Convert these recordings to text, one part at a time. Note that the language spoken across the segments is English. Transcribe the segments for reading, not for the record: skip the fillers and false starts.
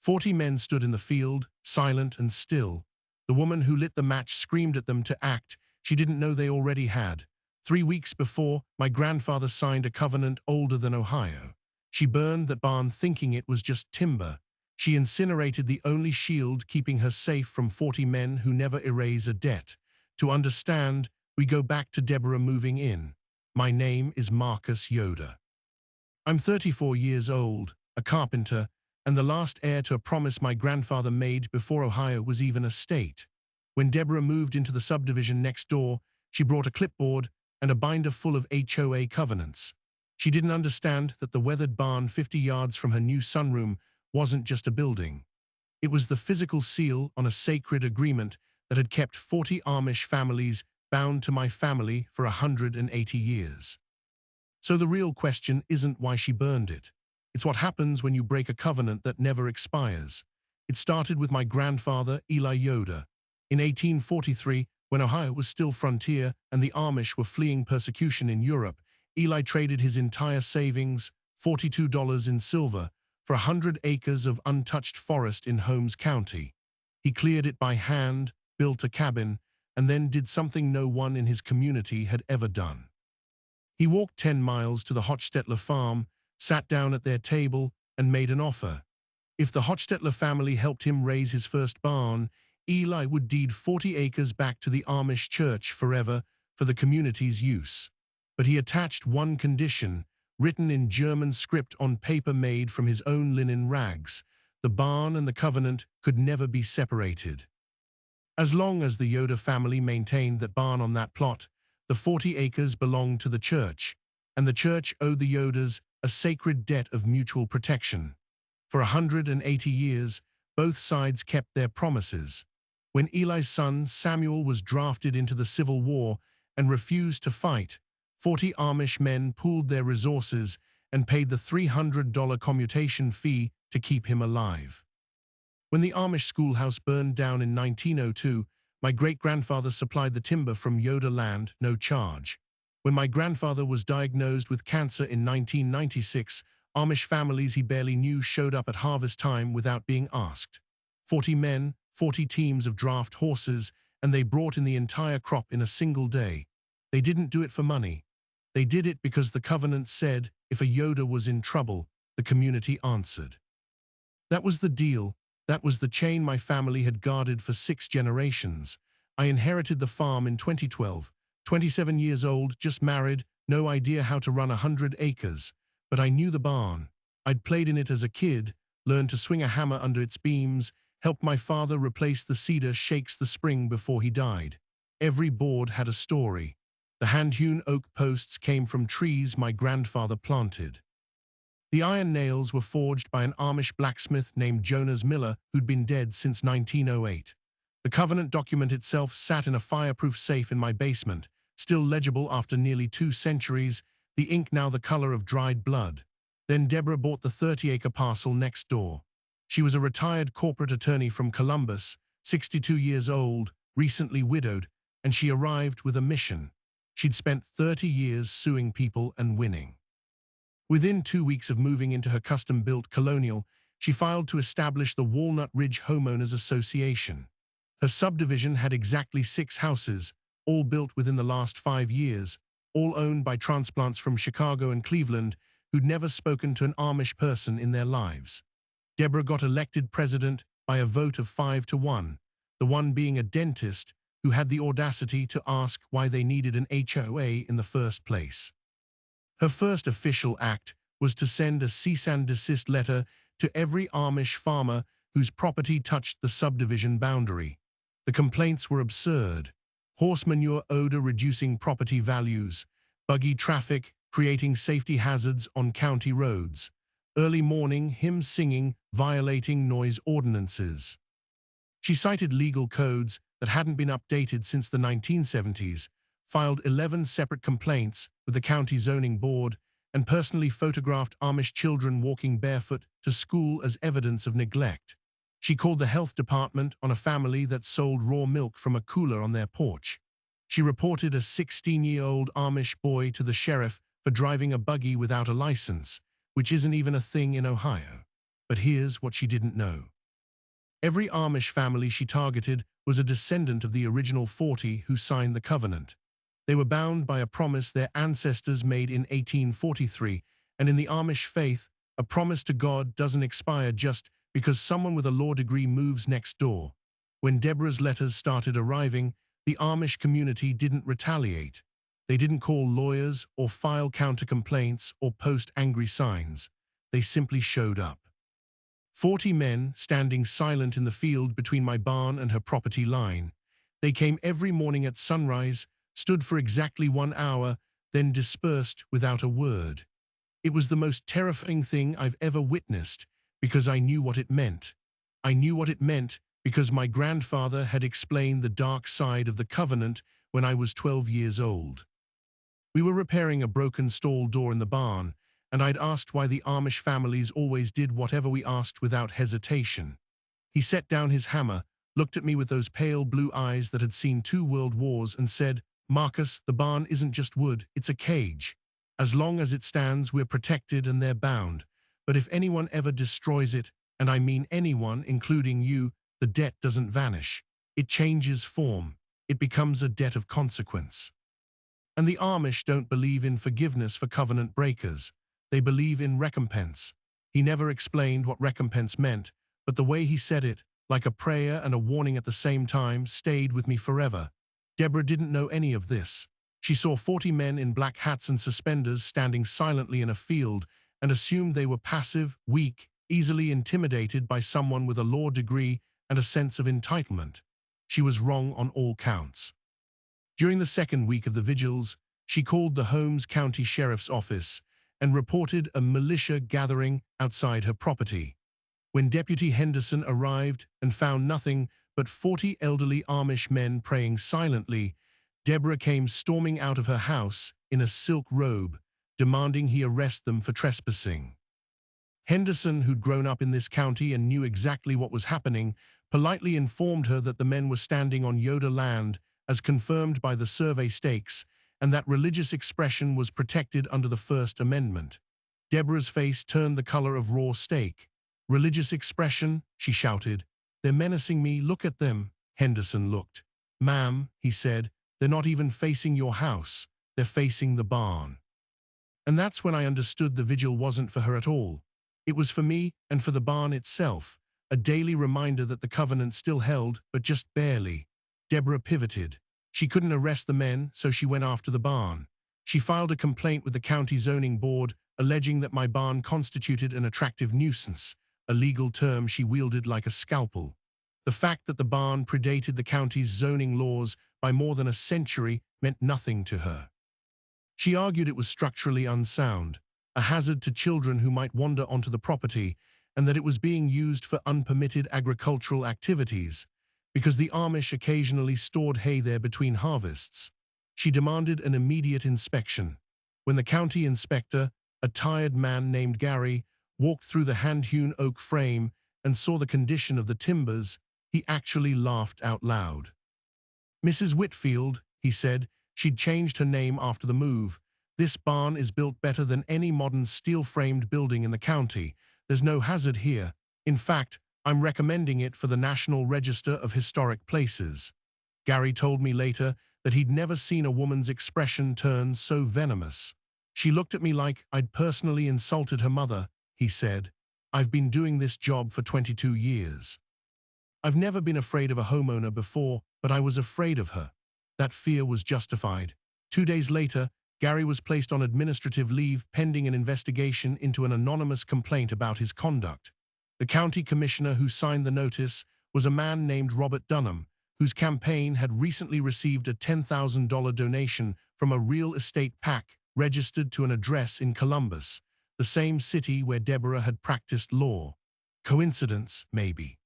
40 men stood in the field, silent and still. The woman who lit the match screamed at them to act. She didn't know they already had. 3 weeks before, my grandfather signed a covenant older than Ohio. She burned that barn thinking it was just timber. She incinerated the only shield keeping her safe from 40 men who never erase a debt. To understand, we go back to Deborah moving in. My name is Marcus Yoder. I'm 34 years old, a carpenter, and the last heir to a promise my grandfather made before Ohio was even a state. When Deborah moved into the subdivision next door, she brought a clipboard and a binder full of HOA covenants. She didn't understand that the weathered barn 50 yards from her new sunroom wasn't just a building. It was the physical seal on a sacred agreement that had kept 40 Amish families bound to my family for 180 years. So the real question isn't why she burned it. It's what happens when you break a covenant that never expires. It started with my grandfather, Eli Yoder. In 1843, when Ohio was still frontier and the Amish were fleeing persecution in Europe, Eli traded his entire savings, $42 in silver, for 100 acres of untouched forest in Holmes County. He cleared it by hand, built a cabin, and then did something no one in his community had ever done. He walked 10 miles to the Hochstetler farm, sat down at their table, and made an offer. If the Hochstetler family helped him raise his first barn, Eli would deed 40 acres back to the Amish church forever for the community's use. But he attached one condition, written in German script on paper made from his own linen rags. The barn and the covenant could never be separated. As long as the Yoder family maintained that barn on that plot, the 40 acres belonged to the church, and the church owed the Yoders a sacred debt of mutual protection. For 180 years, both sides kept their promises. When Eli's son Samuel was drafted into the Civil War and refused to fight, 40 Amish men pooled their resources and paid the $300 commutation fee to keep him alive. When the Amish schoolhouse burned down in 1902, my great-grandfather supplied the timber from Yoder land, no charge. When my grandfather was diagnosed with cancer in 1996, Amish families he barely knew showed up at harvest time without being asked. 40 men, 40 teams of draft horses, and they brought in the entire crop in a single day. They didn't do it for money. They did it because the covenant said if a Yoder was in trouble, the community answered. That was the deal. That was the chain my family had guarded for 6 generations. I inherited the farm in 2012, 27 years old, just married, no idea how to run 100 acres. But I knew the barn. I'd played in it as a kid, learned to swing a hammer under its beams, helped my father replace the cedar shakes the spring before he died. Every board had a story. The hand-hewn oak posts came from trees my grandfather planted. The iron nails were forged by an Amish blacksmith named Jonas Miller who'd been dead since 1908. The covenant document itself sat in a fireproof safe in my basement, still legible after nearly 2 centuries, the ink now the color of dried blood. Then Deborah bought the 30-acre parcel next door. She was a retired corporate attorney from Columbus, 62 years old, recently widowed, and she arrived with a mission. She'd spent 30 years suing people and winning. Within 2 weeks of moving into her custom-built colonial, she filed to establish the Walnut Ridge Homeowners Association. Her subdivision had exactly 6 houses, all built within the last 5 years, all owned by transplants from Chicago and Cleveland who'd never spoken to an Amish person in their lives. Deborah got elected president by a vote of 5-1, the one being a dentist who had the audacity to ask why they needed an HOA in the first place. Her first official act was to send a cease and desist letter to every Amish farmer whose property touched the subdivision boundary. The complaints were absurd. Horse manure odor reducing property values, buggy traffic creating safety hazards on county roads, early morning hymn singing violating noise ordinances. She cited legal codes that hadn't been updated since the 1970s, filed 11 separate complaints with the county zoning board, and personally photographed Amish children walking barefoot to school as evidence of neglect. She called the health department on a family that sold raw milk from a cooler on their porch. She reported a 16-year-old Amish boy to the sheriff for driving a buggy without a license, which isn't even a thing in Ohio. But here's what she didn't know. Every Amish family she targeted was a descendant of the original 40 who signed the covenant. They were bound by a promise their ancestors made in 1843, and in the Amish faith, a promise to God doesn't expire just because someone with a law degree moves next door. When Deborah's letters started arriving, the Amish community didn't retaliate. They didn't call lawyers or file counter-complaints or post angry signs. They simply showed up. 40 men standing silent in the field between my barn and her property line. They came every morning at sunrise, stood for exactly 1 hour, then dispersed without a word. It was the most terrifying thing I've ever witnessed because I knew what it meant. I knew what it meant because my grandfather had explained the dark side of the covenant when I was 12 years old. We were repairing a broken stall door in the barn, and I'd asked why the Amish families always did whatever we asked without hesitation. He set down his hammer, looked at me with those pale blue eyes that had seen 2 world wars, and said, "Marcus, the barn isn't just wood, it's a cage. As long as it stands, we're protected and they're bound. But if anyone ever destroys it, and I mean anyone, including you, the debt doesn't vanish. It changes form. It becomes a debt of consequence." And the Amish don't believe in forgiveness for covenant breakers. They believe in recompense. He never explained what recompense meant, but the way he said it, like a prayer and a warning at the same time, stayed with me forever. Deborah didn't know any of this. She saw 40 men in black hats and suspenders standing silently in a field and assumed they were passive, weak, easily intimidated by someone with a law degree and a sense of entitlement. She was wrong on all counts. During the second week of the vigils, she called the Holmes County Sheriff's Office and reported a militia gathering outside her property. When Deputy Henderson arrived and found nothing but 40 elderly Amish men praying silently, Deborah came storming out of her house in a silk robe, demanding he arrest them for trespassing. Henderson, who'd grown up in this county and knew exactly what was happening, politely informed her that the men were standing on Yoda land, as confirmed by the survey stakes, and that religious expression was protected under the First Amendment. Deborah's face turned the color of raw steak. "Religious expression?" she shouted. "They're menacing me, look at them." Henderson looked. "Ma'am," he said, "they're not even facing your house. They're facing the barn." And that's when I understood the vigil wasn't for her at all. It was for me and for the barn itself, a daily reminder that the covenant still held, but just barely. Deborah pivoted. She couldn't arrest the men, so she went after the barn. She filed a complaint with the county zoning board, alleging that my barn constituted an attractive nuisance, a legal term she wielded like a scalpel. The fact that the barn predated the county's zoning laws by more than a century meant nothing to her. She argued it was structurally unsound, a hazard to children who might wander onto the property, and that it was being used for unpermitted agricultural activities, because the Amish occasionally stored hay there between harvests. She demanded an immediate inspection. When the county inspector, a tired man named Gary, walked through the hand-hewn oak frame and saw the condition of the timbers, he actually laughed out loud. "Mrs. Whitfield," he said, she'd changed her name after the move, "this barn is built better than any modern steel-framed building in the county. There's no hazard here. In fact, I'm recommending it for the National Register of Historic Places." Gary told me later that he'd never seen a woman's expression turn so venomous. "She looked at me like I'd personally insulted her mother," he said. "I've been doing this job for 22 years. I've never been afraid of a homeowner before, but I was afraid of her." That fear was justified. 2 days later, Gary was placed on administrative leave pending an investigation into an anonymous complaint about his conduct. The county commissioner who signed the notice was a man named Robert Dunham, whose campaign had recently received a $10,000 donation from a real estate PAC registered to an address in Columbus, the same city where Deborah had practiced law. Coincidence, maybe.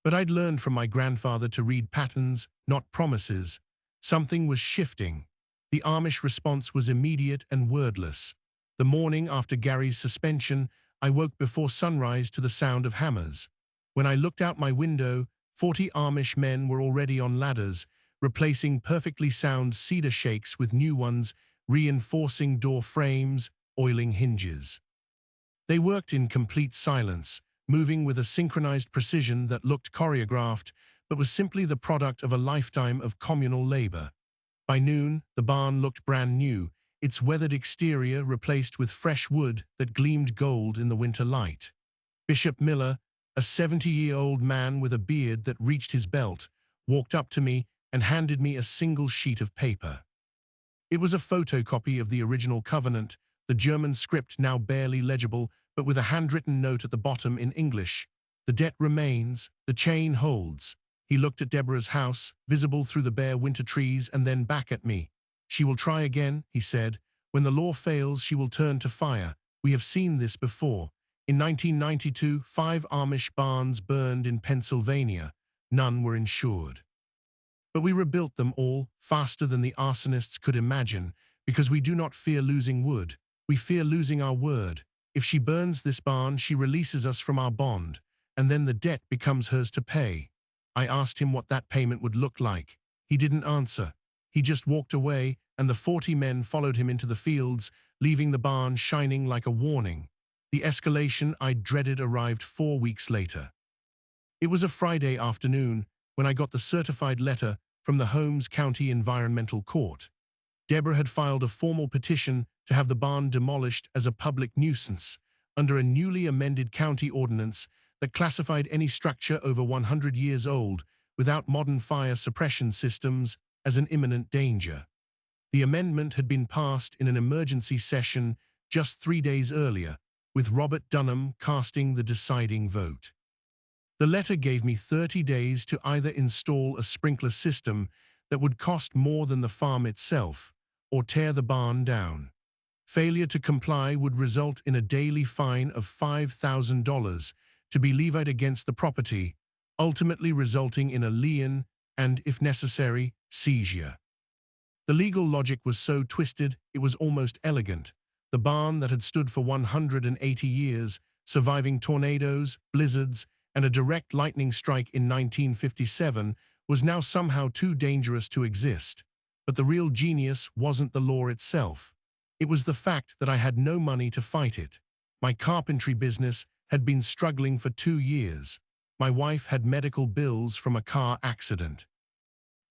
But I'd learned from my grandfather to read patterns, not promises. Something was shifting. The Amish response was immediate and wordless. The morning after Gary's suspension, I woke before sunrise to the sound of hammers. When I looked out my window, 40 Amish men were already on ladders, replacing perfectly sound cedar shakes with new ones, reinforcing door frames, oiling hinges. They worked in complete silence. moving with a synchronized precision that looked choreographed, but was simply the product of a lifetime of communal labor. By noon, the barn looked brand new, its weathered exterior replaced with fresh wood that gleamed gold in the winter light. Bishop Miller, a 70-year-old man with a beard that reached his belt, walked up to me and handed me a single sheet of paper. It was a photocopy of the original covenant, the German script now barely legible, but with a handwritten note at the bottom in English. The debt remains, the chain holds. He looked at Deborah's house, visible through the bare winter trees, and then back at me. She will try again, he said. When the law fails, she will turn to fire. We have seen this before. In 1992, 5 Amish barns burned in Pennsylvania. None were insured. But we rebuilt them all, faster than the arsonists could imagine, because we do not fear losing wood. We fear losing our word. If she burns this barn, she releases us from our bond, and then the debt becomes hers to pay. I asked him what that payment would look like. He didn't answer. He just walked away, and the 40 men followed him into the fields, leaving the barn shining like a warning. The escalation I dreaded arrived 4 weeks later. It was a Friday afternoon when I got the certified letter from the Holmes County Environmental Court. Deborah had filed a formal petition to have the barn demolished as a public nuisance under a newly amended county ordinance that classified any structure over 100 years old without modern fire suppression systems as an imminent danger. The amendment had been passed in an emergency session just 3 days earlier, with Robert Dunham casting the deciding vote. The letter gave me 30 days to either install a sprinkler system that would cost more than the farm itself, or tear the barn down. Failure to comply would result in a daily fine of $5,000 to be levied against the property, ultimately resulting in a lien and, if necessary, seizure. The legal logic was so twisted it was almost elegant. The barn that had stood for 180 years, surviving tornadoes, blizzards, and a direct lightning strike in 1957, was now somehow too dangerous to exist. But the real genius wasn't the law itself. It was the fact that I had no money to fight it. My carpentry business had been struggling for 2 years. My wife had medical bills from a car accident.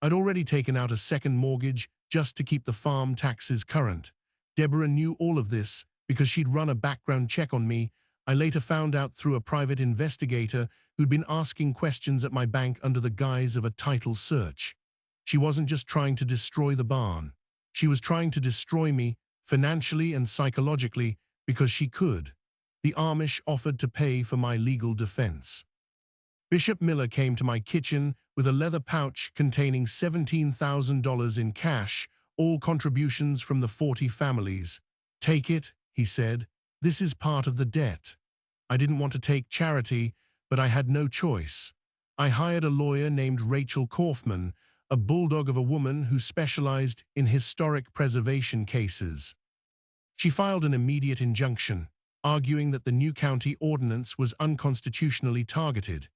I'd already taken out a second mortgage just to keep the farm taxes current. Deborah knew all of this because she'd run a background check on me. I later found out through a private investigator who'd been asking questions at my bank under the guise of a title search. She wasn't just trying to destroy the barn. She was trying to destroy me, financially and psychologically, because she could. The Amish offered to pay for my legal defense. Bishop Miller came to my kitchen with a leather pouch containing $17,000 in cash, all contributions from the 40 families. "Take it," he said. "This is part of the debt." I didn't want to take charity, but I had no choice. I hired a lawyer named Rachel Kaufman, a bulldog of a woman who specialized in historic preservation cases. She filed an immediate injunction, arguing that the new county ordinance was unconstitutionally targeted.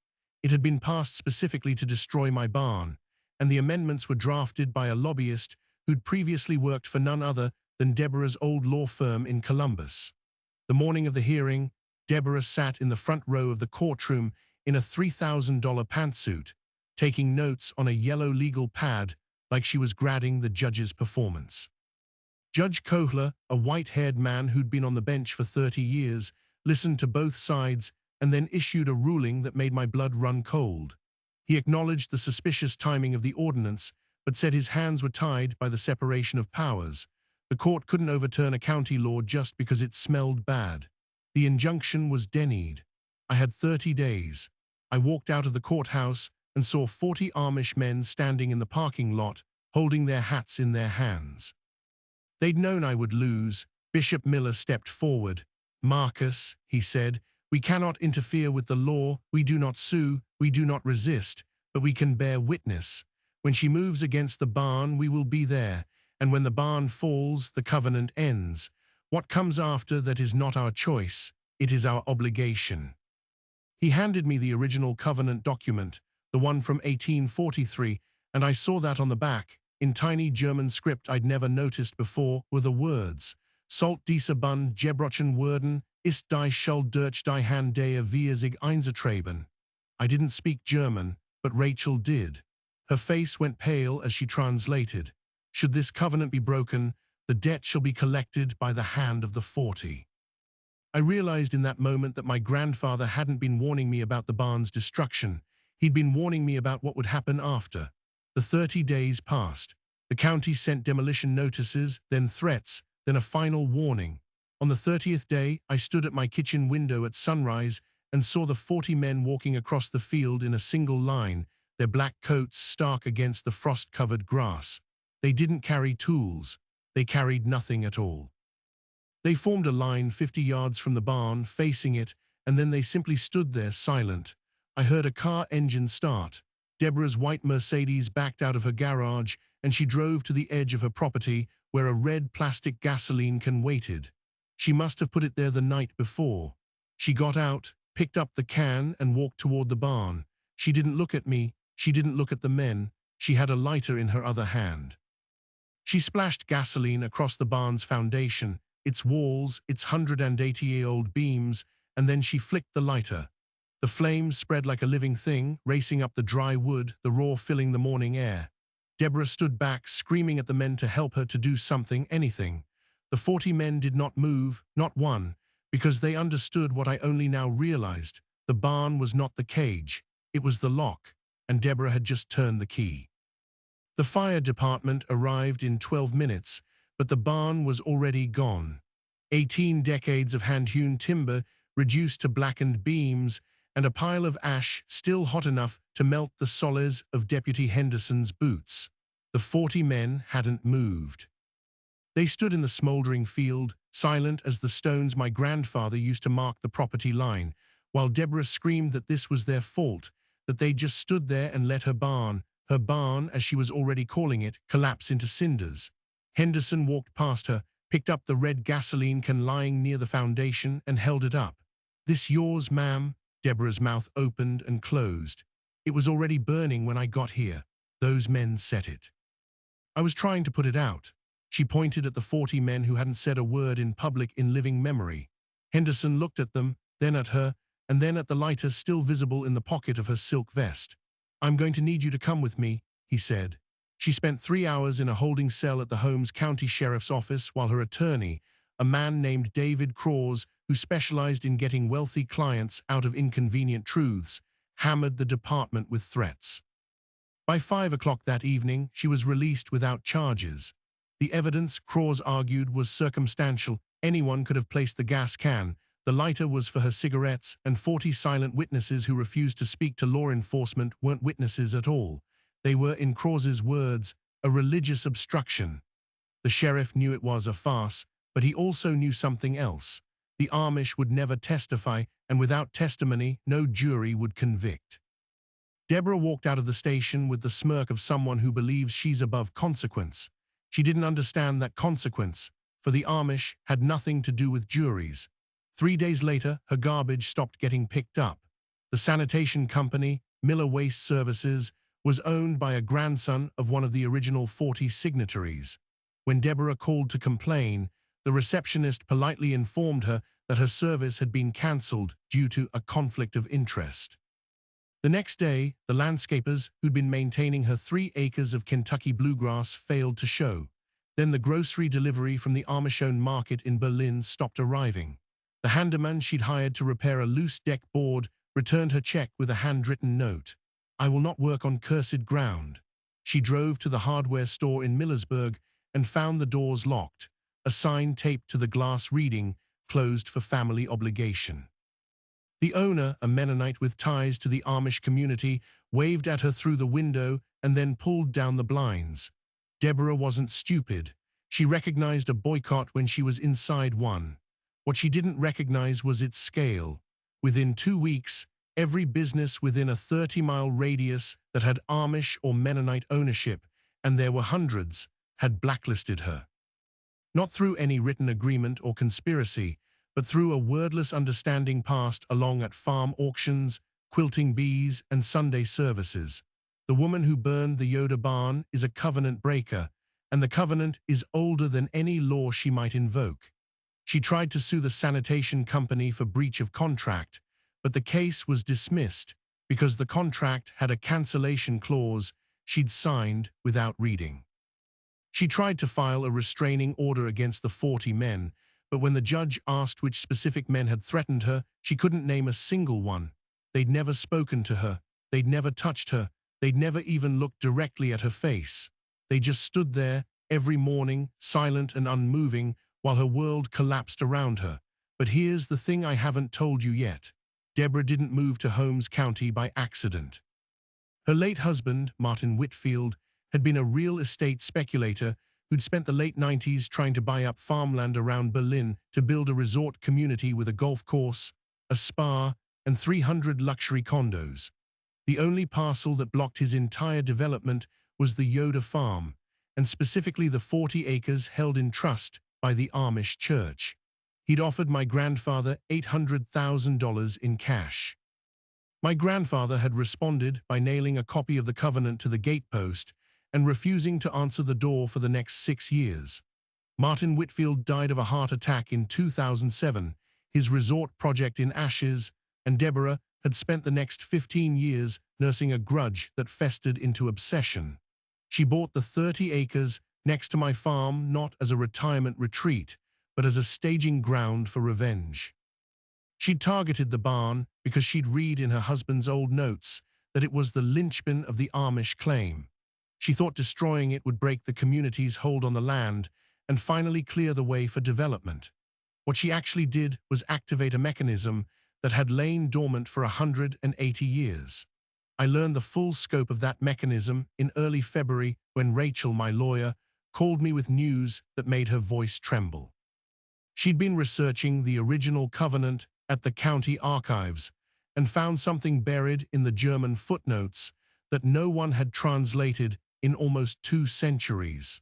It had been passed specifically to destroy my barn, and the amendments were drafted by a lobbyist who'd previously worked for none other than Deborah's old law firm in Columbus. The morning of the hearing, Deborah sat in the front row of the courtroom in a $3,000 pantsuit, taking notes on a yellow legal pad like she was grading the judge's performance. Judge Kohler, a white-haired man who'd been on the bench for 30 years, listened to both sides and then issued a ruling that made my blood run cold. He acknowledged the suspicious timing of the ordinance, but said his hands were tied by the separation of powers. The court couldn't overturn a county law just because it smelled bad. The injunction was denied. I had 30 days. I walked out of the courthouse and saw 40 Amish men standing in the parking lot, holding their hats in their hands. They'd known I would lose. Bishop Miller stepped forward. "Marcus," he said, "we cannot interfere with the law. We do not sue. We do not resist. But we can bear witness. When she moves against the barn, we will be there. And when the barn falls, the covenant ends. What comes after that is not our choice. It is our obligation." He handed me the original covenant document, the one from 1843, and I saw that on the back, in tiny German script I'd never noticed before, were the words, "Salt dieser Bund gebrochen werden, Ist die Schuld durch die Hand der wir sich einzutraben. I didn't speak German, but Rachel did. Her face went pale as she translated. Should this covenant be broken, the debt shall be collected by the hand of the 40. I realized in that moment that my grandfather hadn't been warning me about the barn's destruction. He'd been warning me about what would happen after. The 30 days passed. The county sent demolition notices, then threats, then a final warning. On the 30th day, I stood at my kitchen window at sunrise and saw the 40 men walking across the field in a single line, their black coats stark against the frost-covered grass. They didn't carry tools. They carried nothing at all. They formed a line 50 yards from the barn, facing it, and then they simply stood there silent. I heard a car engine start. Deborah's white Mercedes backed out of her garage, and she drove to the edge of her property where a red plastic gasoline can waited. She must have put it there the night before. She got out, picked up the can, and walked toward the barn. She didn't look at me. She didn't look at the men. She had a lighter in her other hand. She splashed gasoline across the barn's foundation, its walls, its 180-year-old beams, and then she flicked the lighter. The flames spread like a living thing, racing up the dry wood, the roar filling the morning air. Deborah stood back, screaming at the men to help her to do something, anything. The 40 men did not move, not one, because they understood what I only now realized. The barn was not the cage. It was the lock, and Deborah had just turned the key. The fire department arrived in 12 minutes, but the barn was already gone. 18 decades of hand-hewn timber reduced to blackened beams, and a pile of ash still hot enough to melt the soles of Deputy Henderson's boots. The 40 men hadn't moved. They stood in the smoldering field, silent as the stones my grandfather used to mark the property line, while Deborah screamed that this was their fault, that they just stood there and let her barn, as she was already calling it, collapse into cinders. Henderson walked past her, picked up the red gasoline can lying near the foundation, and held it up. "This yours, ma'am?" Deborah's mouth opened and closed. "It was already burning when I got here. Those men set it." I was trying to put it out. She pointed at the 40 men who hadn't said a word in public in living memory. Henderson looked at them, then at her, and then at the lighter still visible in the pocket of her silk vest. "I'm going to need you to come with me," he said. She spent 3 hours in a holding cell at the Holmes County Sheriff's Office while her attorney, a man named David Crawes, who specialized in getting wealthy clients out of inconvenient truths, hammered the department with threats. By 5 o'clock that evening, she was released without charges. The evidence, Crawes argued, was circumstantial. Anyone could have placed the gas can. The lighter was for her cigarettes, and 40 silent witnesses who refused to speak to law enforcement weren't witnesses at all. They were, in Crawes's words, a religious obstruction. The sheriff knew it was a farce, but he also knew something else. The Amish would never testify, and without testimony, no jury would convict. Deborah walked out of the station with the smirk of someone who believes she's above consequence. She didn't understand that consequence, for the Amish, had nothing to do with juries. 3 days later, her garbage stopped getting picked up. The sanitation company, Miller Waste Services, was owned by a grandson of one of the original 40 signatories. When Deborah called to complain, the receptionist politely informed her that her service had been cancelled due to a conflict of interest. The next day, the landscapers who'd been maintaining her 3 acres of Kentucky bluegrass failed to show. Then the grocery delivery from the Amish-owned market in Berlin stopped arriving. The handyman she'd hired to repair a loose deck board returned her check with a handwritten note. "I will not work on cursed ground." She drove to the hardware store in Millersburg and found the doors locked, a sign taped to the glass reading, "Closed for family obligation." The owner, a Mennonite with ties to the Amish community, waved at her through the window and then pulled down the blinds. Deborah wasn't stupid. She recognized a boycott when she was inside one. What she didn't recognize was its scale. Within 2 weeks, every business within a 30-mile radius that had Amish or Mennonite ownership, and there were hundreds, had blacklisted her. Not through any written agreement or conspiracy, but through a wordless understanding passed along at farm auctions, quilting bees, and Sunday services. The woman who burned the Yoder barn is a covenant breaker, and the covenant is older than any law she might invoke. She tried to sue the sanitation company for breach of contract, but the case was dismissed because the contract had a cancellation clause she'd signed without reading. She tried to file a restraining order against the 40 men, but when the judge asked which specific men had threatened her, she couldn't name a single one. They'd never spoken to her. They'd never touched her. They'd never even looked directly at her face. They just stood there every morning, silent and unmoving, while her world collapsed around her. But here's the thing I haven't told you yet. Deborah didn't move to Holmes County by accident. Her late husband, Martin Whitfield, had been a real estate speculator who'd spent the late 90s trying to buy up farmland around Berlin to build a resort community with a golf course, a spa, and 300 luxury condos. The only parcel that blocked his entire development was the Yoda farm, and specifically the 40 acres held in trust by the Amish church. He'd offered my grandfather $800,000 in cash. My grandfather had responded by nailing a copy of the covenant to the gatepost and refusing to answer the door for the next 6 years. Martin Whitfield died of a heart attack in 2007, his resort project in ashes, and Deborah had spent the next 15 years nursing a grudge that festered into obsession. She bought the 30 acres next to my farm not as a retirement retreat, but as a staging ground for revenge. She'd targeted the barn because she'd read in her husband's old notes that it was the linchpin of the Amish claim. She thought destroying it would break the community's hold on the land and finally clear the way for development. What she actually did was activate a mechanism that had lain dormant for 180 years. I learned the full scope of that mechanism in early February when Rachel, my lawyer, called me with news that made her voice tremble. She'd been researching the original covenant at the county archives and found something buried in the German footnotes that no one had translated in almost 2 centuries.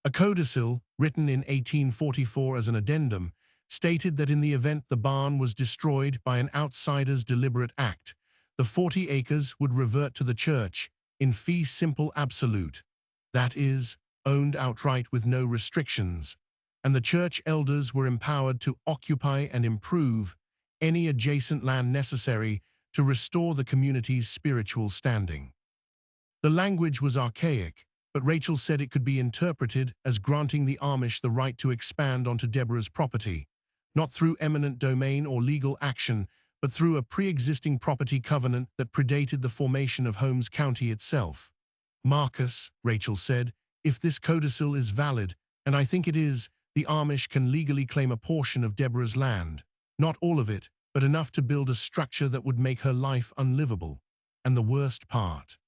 A codicil, written in 1844 as an addendum, stated that in the event the barn was destroyed by an outsider's deliberate act, the 40 acres would revert to the church in fee simple absolute, that is, owned outright with no restrictions, and the church elders were empowered to occupy and improve any adjacent land necessary to restore the community's spiritual standing. The language was archaic, but Rachel said it could be interpreted as granting the Amish the right to expand onto Deborah's property, not through eminent domain or legal action, but through a pre-existing property covenant that predated the formation of Holmes County itself. Marcus, Rachel said, if this codicil is valid, and I think it is, the Amish can legally claim a portion of Deborah's land. Not all of it, but enough to build a structure that would make her life unlivable. And the worst part.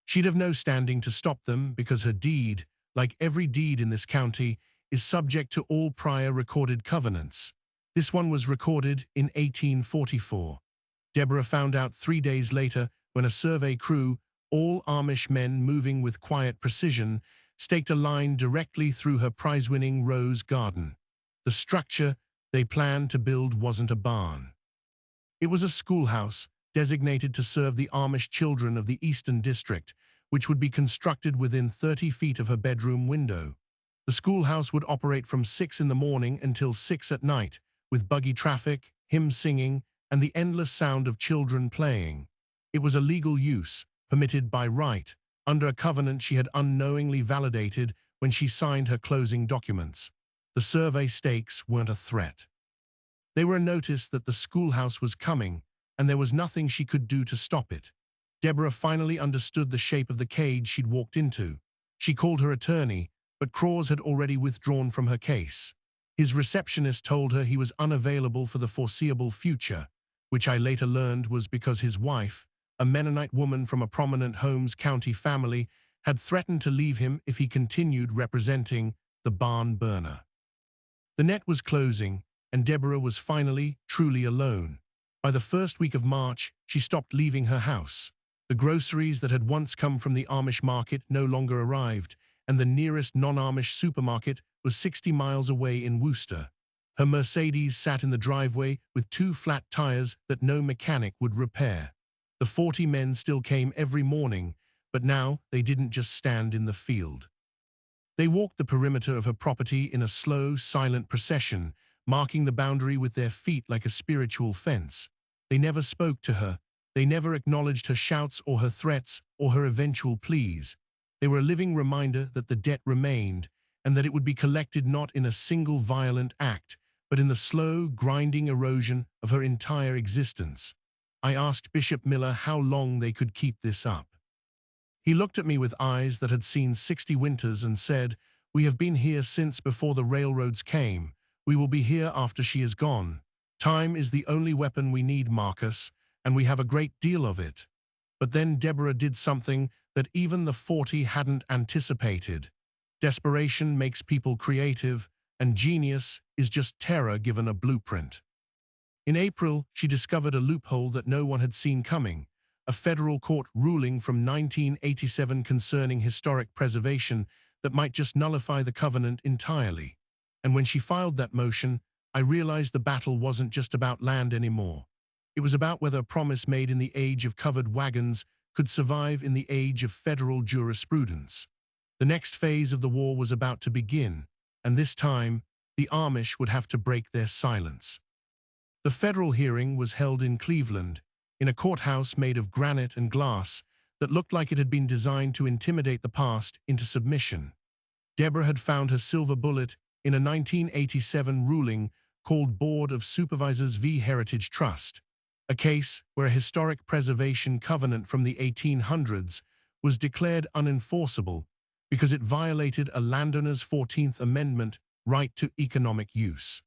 She'd have no standing to stop them because her deed, like every deed in this county, is subject to all prior recorded covenants. This one was recorded in 1844. Deborah found out 3 days later when a survey crew, all Amish men moving with quiet precision, staked a line directly through her prize-winning rose garden. The structure they planned to build wasn't a barn. It was a schoolhouse designated to serve the Amish children of the Eastern District, which would be constructed within 30 feet of her bedroom window. The schoolhouse would operate from 6 in the morning until 6 at night, with buggy traffic, hymn singing, and the endless sound of children playing. It was a legal use, permitted by right, under a covenant she had unknowingly validated when she signed her closing documents. The survey stakes weren't a threat. They were a notice that the schoolhouse was coming, and there was nothing she could do to stop it. Deborah finally understood the shape of the cage she'd walked into. She called her attorney, but Crawes had already withdrawn from her case. His receptionist told her he was unavailable for the foreseeable future, which I later learned was because his wife, a Mennonite woman from a prominent Holmes County family, had threatened to leave him if he continued representing the barn burner. The net was closing, and Deborah was finally, truly alone. By the first week of March, she stopped leaving her house. The groceries that had once come from the Amish market no longer arrived, and the nearest non-Amish supermarket was 60 miles away in Worcester. Her Mercedes sat in the driveway with 2 flat tires that no mechanic would repair. The 40 men still came every morning, but now they didn't just stand in the field. They walked the perimeter of her property in a slow, silent procession, marking the boundary with their feet like a spiritual fence. They never spoke to her. They never acknowledged her shouts or her threats or her eventual pleas. They were a living reminder that the debt remained and that it would be collected not in a single violent act, but in the slow, grinding erosion of her entire existence. I asked Bishop Miller how long they could keep this up. He looked at me with eyes that had seen 60 winters and said, "We have been here since before the railroads came. We will be here after she is gone. Time is the only weapon we need, Marcus, and we have a great deal of it." But then Deborah did something that even the 40 hadn't anticipated. Desperation makes people creative, and genius is just terror given a blueprint. In April, she discovered a loophole that no one had seen coming, a federal court ruling from 1987 concerning historic preservation that might just nullify the covenant entirely. And when she filed that motion, I realized the battle wasn't just about land anymore. It was about whether a promise made in the age of covered wagons could survive in the age of federal jurisprudence. The next phase of the war was about to begin, and this time, the Amish would have to break their silence. The federal hearing was held in Cleveland, in a courthouse made of granite and glass that looked like it had been designed to intimidate the past into submission. Deborah had found her silver bullet in a 1987 ruling called Board of Supervisors v. Heritage Trust, a case where a historic preservation covenant from the 1800s was declared unenforceable because it violated a landowner's 14th Amendment right to economic use.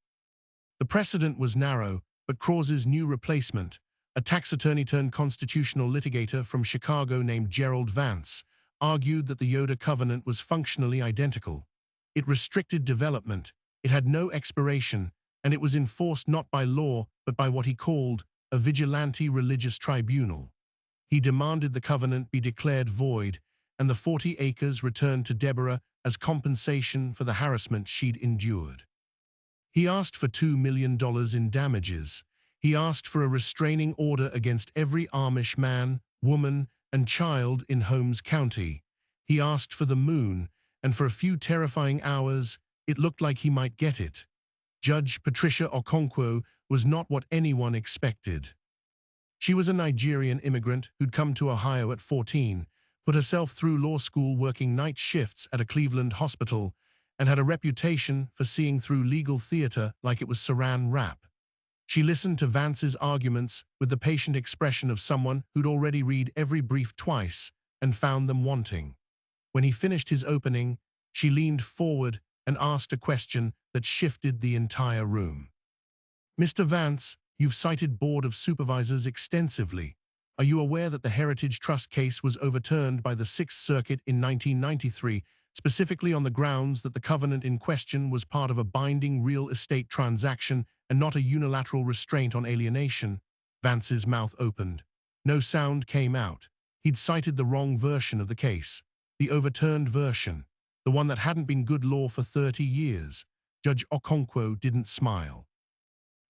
The precedent was narrow, but Claus's new replacement, a tax attorney turned constitutional litigator from Chicago named Gerald Vance, argued that the HOA covenant was functionally identical. It restricted development, it had no expiration, and it was enforced not by law but by what he called a vigilante religious tribunal. He demanded the covenant be declared void and the 40 acres returned to Deborah as compensation for the harassment she'd endured. He asked for $2 million in damages. He asked for a restraining order against every Amish man, woman, and child in Holmes County. He asked for the moon, and for a few terrifying hours, it looked like he might get it. Judge Patricia Okonkwo was not what anyone expected. She was a Nigerian immigrant who'd come to Ohio at 14, put herself through law school working night shifts at a Cleveland hospital, and had a reputation for seeing through legal theater like it was saran wrap. She listened to Vance's arguments with the patient expression of someone who'd already read every brief twice and found them wanting. When he finished his opening, she leaned forward and asked a question that shifted the entire room. "Mr. Vance, you've cited Board of Supervisors extensively. Are you aware that the Heritage Trust case was overturned by the Sixth Circuit in 1993, specifically on the grounds that the covenant in question was part of a binding real estate transaction and not a unilateral restraint on alienation?" Vance's mouth opened. No sound came out. He'd cited the wrong version of the case, the overturned version, the one that hadn't been good law for 30 years. Judge Okonkwo didn't smile.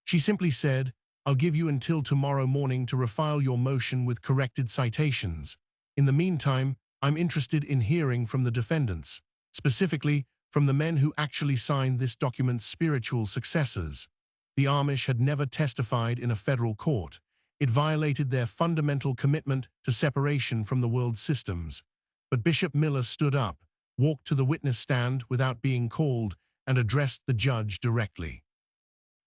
She simply said, "I'll give you until tomorrow morning to refile your motion with corrected citations. In the meantime, I'm interested in hearing from the defendants, specifically from the men who actually signed this document's spiritual successors." The Amish had never testified in a federal court. It violated their fundamental commitment to separation from the world's systems. But Bishop Miller stood up, walked to the witness stand without being called, and addressed the judge directly.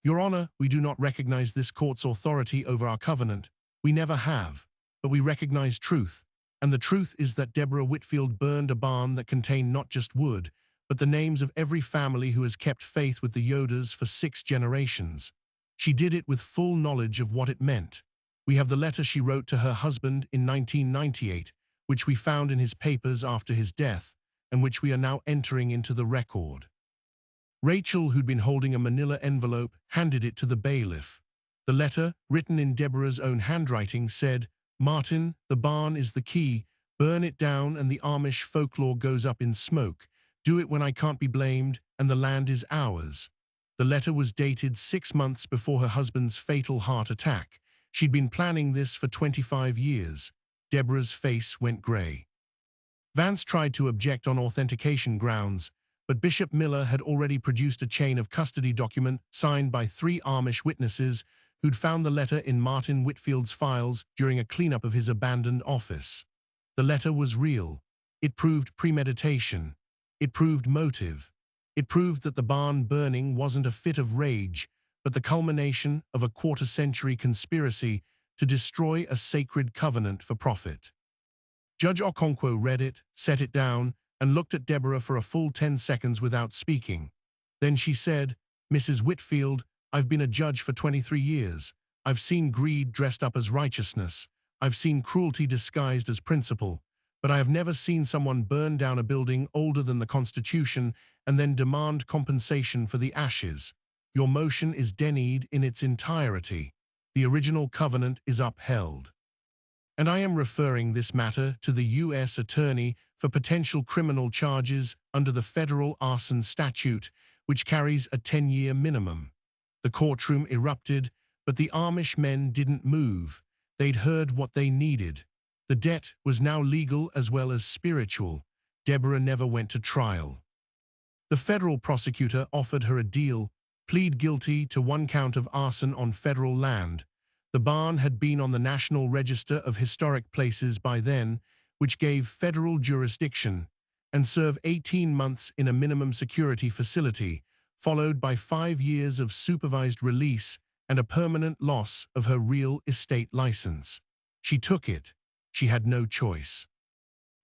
"Your Honor, we do not recognize this court's authority over our covenant. We never have, but we recognize truth. And the truth is that Deborah Whitfield burned a barn that contained not just wood, but the names of every family who has kept faith with the Yodas for 6 generations. She did it with full knowledge of what it meant. We have the letter she wrote to her husband in 1998, which we found in his papers after his death, and which we are now entering into the record." Rachel, who'd been holding a manila envelope, handed it to the bailiff. The letter, written in Deborah's own handwriting, said, "Martin, the barn is the key. Burn it down and the Amish folklore goes up in smoke. Do it when I can't be blamed and the land is ours." The letter was dated 6 months before her husband's fatal heart attack. She'd been planning this for 25 years. Deborah's face went gray. Vance tried to object on authentication grounds, but Bishop Miller had already produced a chain of custody document signed by 3 Amish witnesses who'd found the letter in Martin Whitfield's files during a cleanup of his abandoned office. The letter was real. It proved premeditation. It proved motive. It proved that the barn burning wasn't a fit of rage, but the culmination of a quarter-century conspiracy to destroy a sacred covenant for profit. Judge Okonkwo read it, set it down, and looked at Deborah for a full 10 seconds without speaking. Then she said, "Mrs. Whitfield, I've been a judge for 23 years. I've seen greed dressed up as righteousness. I've seen cruelty disguised as principle. But I have never seen someone burn down a building older than the Constitution and then demand compensation for the ashes. Your motion is denied in its entirety. The original covenant is upheld. And I am referring this matter to the U.S. Attorney for potential criminal charges under the federal arson statute, which carries a 10-year minimum." The courtroom erupted, but the Amish men didn't move. They'd heard what they needed. The debt was now legal as well as spiritual. Deborah never went to trial. The federal prosecutor offered her a deal: plead guilty to 1 count of arson on federal land. The barn had been on the National Register of Historic Places by then, which gave federal jurisdiction, and serve 18 months in a minimum security facility, followed by 5 years of supervised release and a permanent loss of her real estate license. She took it. She had no choice.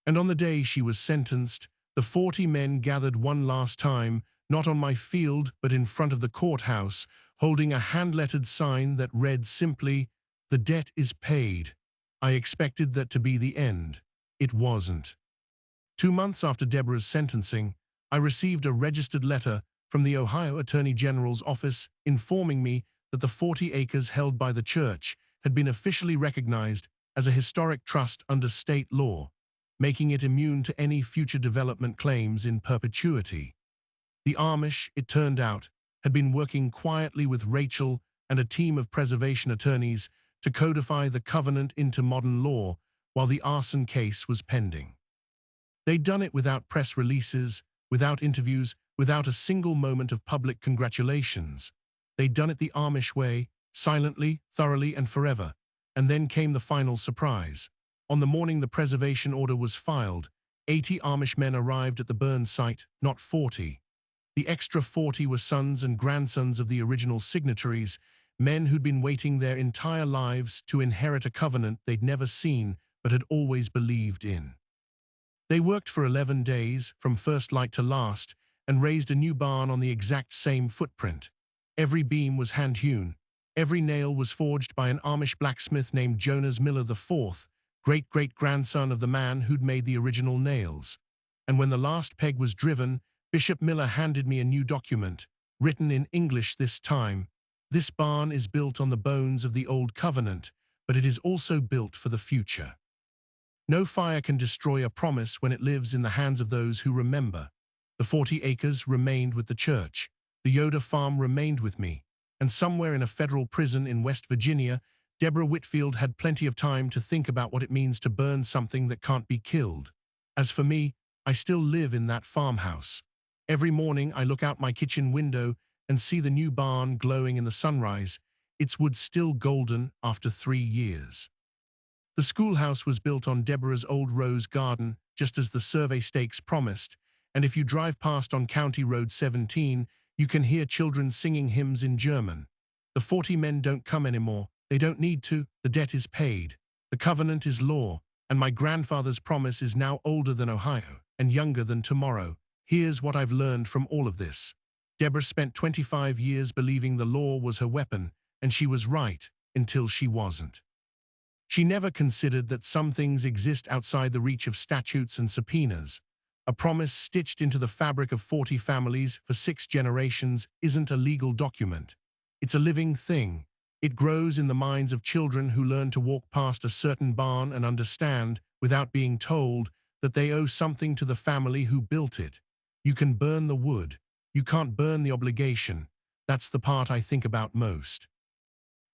And on the day she was sentenced, the 40 men gathered one last time, not on my field but in front of the courthouse, holding a hand-lettered sign that read simply, "The debt is paid." I expected that to be the end. It wasn't. 2 months after Deborah's sentencing, I received a registered letter from the Ohio Attorney General's office informing me that the 40 acres held by the church had been officially recognized as a historic trust under state law, making it immune to any future development claims in perpetuity. The Amish, it turned out, had been working quietly with Rachel and a team of preservation attorneys to codify the covenant into modern law while the arson case was pending. They'd done it without press releases, without interviews, without a single moment of public congratulations. They'd done it the Amish way, silently, thoroughly, and forever. And then came the final surprise. On the morning the preservation order was filed, 80 Amish men arrived at the burn site, not 40. The extra 40 were sons and grandsons of the original signatories, men who'd been waiting their entire lives to inherit a covenant they'd never seen but had always believed in. They worked for 11 days, from first light to last, and raised a new barn on the exact same footprint. Every beam was hand-hewn. Every nail was forged by an Amish blacksmith named Jonas Miller IV, great-great-grandson of the man who'd made the original nails. And when the last peg was driven, Bishop Miller handed me a new document, written in English this time. "This barn is built on the bones of the old covenant, but it is also built for the future. No fire can destroy a promise when it lives in the hands of those who remember." The 40 acres remained with the church. The Yoder farm remained with me. And somewhere in a federal prison in West Virginia, Deborah Whitfield had plenty of time to think about what it means to burn something that can't be killed. As for me, I still live in that farmhouse. Every morning I look out my kitchen window and see the new barn glowing in the sunrise, its wood still golden after 3 years. The schoolhouse was built on Deborah's old rose garden, just as the survey stakes promised, and if you drive past on County Road 17, you can hear children singing hymns in German. The 40 men don't come anymore. They don't need to. The debt is paid. The covenant is law, and my grandfather's promise is now older than Ohio and younger than tomorrow. Here's what I've learned from all of this. Deborah spent 25 years believing the law was her weapon, and she was right until she wasn't. She never considered that some things exist outside the reach of statutes and subpoenas. A promise stitched into the fabric of 40 families for 6 generations isn't a legal document. It's a living thing. It grows in the minds of children who learn to walk past a certain barn and understand, without being told, that they owe something to the family who built it. You can burn the wood. You can't burn the obligation. That's the part I think about most.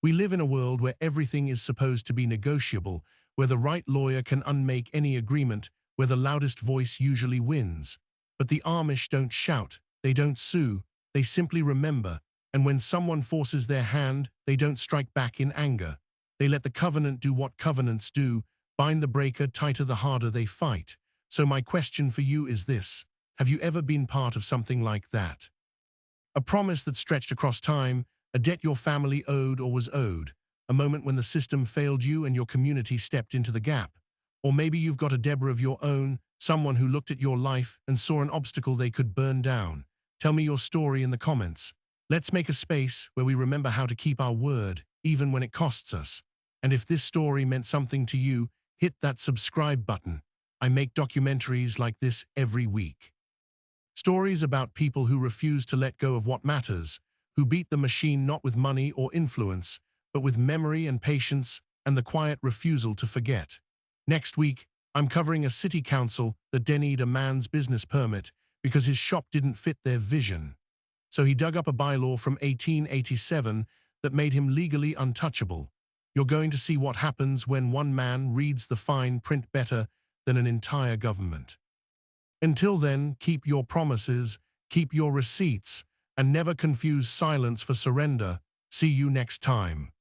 We live in a world where everything is supposed to be negotiable, where the right lawyer can unmake any agreement, where the loudest voice usually wins. But the Amish don't shout, they don't sue, they simply remember, and when someone forces their hand, they don't strike back in anger. They let the covenant do what covenants do, bind the breaker tighter the harder they fight. So my question for you is this: have you ever been part of something like that? A promise that stretched across time, a debt your family owed or was owed, a moment when the system failed you and your community stepped into the gap. Or maybe you've got a Deborah of your own, someone who looked at your life and saw an obstacle they could burn down. Tell me your story in the comments. Let's make a space where we remember how to keep our word, even when it costs us. And if this story meant something to you, hit that subscribe button. I make documentaries like this every week. Stories about people who refuse to let go of what matters, who beat the machine not with money or influence, but with memory and patience and the quiet refusal to forget. Next week, I'm covering a city council that denied a man's business permit because his shop didn't fit their vision. So he dug up a bylaw from 1887 that made him legally untouchable. You're going to see what happens when one man reads the fine print better than an entire government. Until then, keep your promises, keep your receipts, and never confuse silence for surrender. See you next time.